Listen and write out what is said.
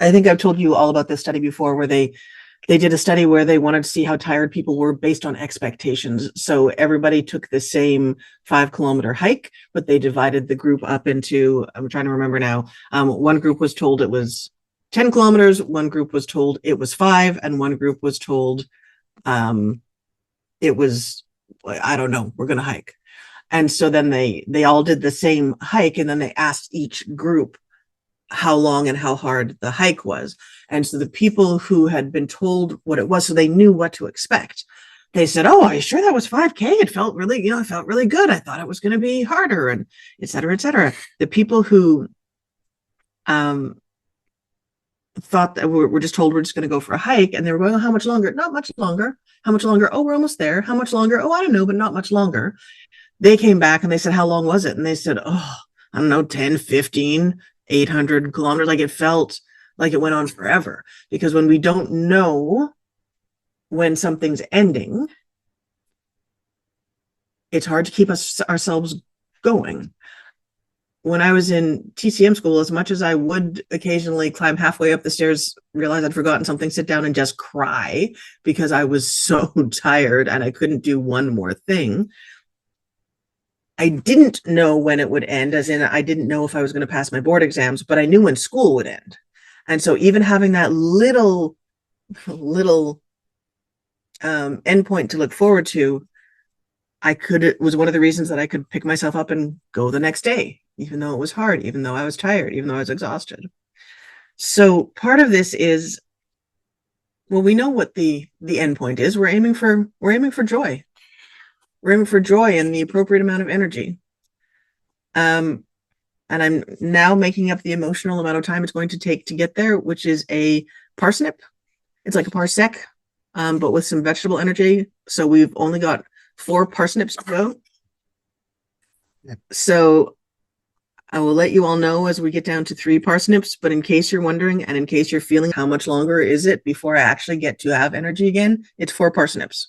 I think I've told you all about this study before where they did a study where they wanted to see how tired people were based on expectations. So everybody took the same 5 kilometer hike, but they divided the group up into, I'm trying to remember now. One group was told it was 10 kilometers. One group was told it was 5. And one group was told it was, I don't know, we're going to hike. And so then they all did the same hike. And then they asked each group how long and how hard the hike was. And so the people who had been told what it was, so they knew what to expect. They said, "Oh, are you sure that was 5K? It felt really, it felt really good. I thought it was going to be harder," and et cetera, et cetera. The people who thought that we're just told we're just going to go for a hike, and they were going, "Oh, how much longer? Not much longer. How much longer? Oh, we're almost there. How much longer? Oh, I don't know, but not much longer." They came back and they said, "How long was it?" And they said, "Oh, I don't know, 10, 15, 800 kilometers. Like it felt like it went on forever." Because when we don't know when something's ending, it's hard to keep ourselves going. When I was in TCM school, as much as I would occasionally climb halfway up the stairs, realize I'd forgotten something, sit down and just cry because I was so tired and I couldn't do one more thing. I didn't know when it would end, as in I didn't know if I was going to pass my board exams, but I knew when school would end. And so even having that little endpoint to look forward to, it was one of the reasons that I could pick myself up and go the next day, even though it was hard, even though I was tired, even though I was exhausted. So part of this is, well, we know what the endpoint is. We're aiming for joy. We're aiming for joy and the appropriate amount of energy. And I'm now making up the emotional amount of time it's going to take to get there, which is a parsnip. It's like a parsec, but with some vegetable energy. So we've only got 4 parsnips to go. So I will let you all know as we get down to 3 parsnips, but in case you're wondering, and in case you're feeling how much longer is it before I actually get to have energy again, it's 4 parsnips.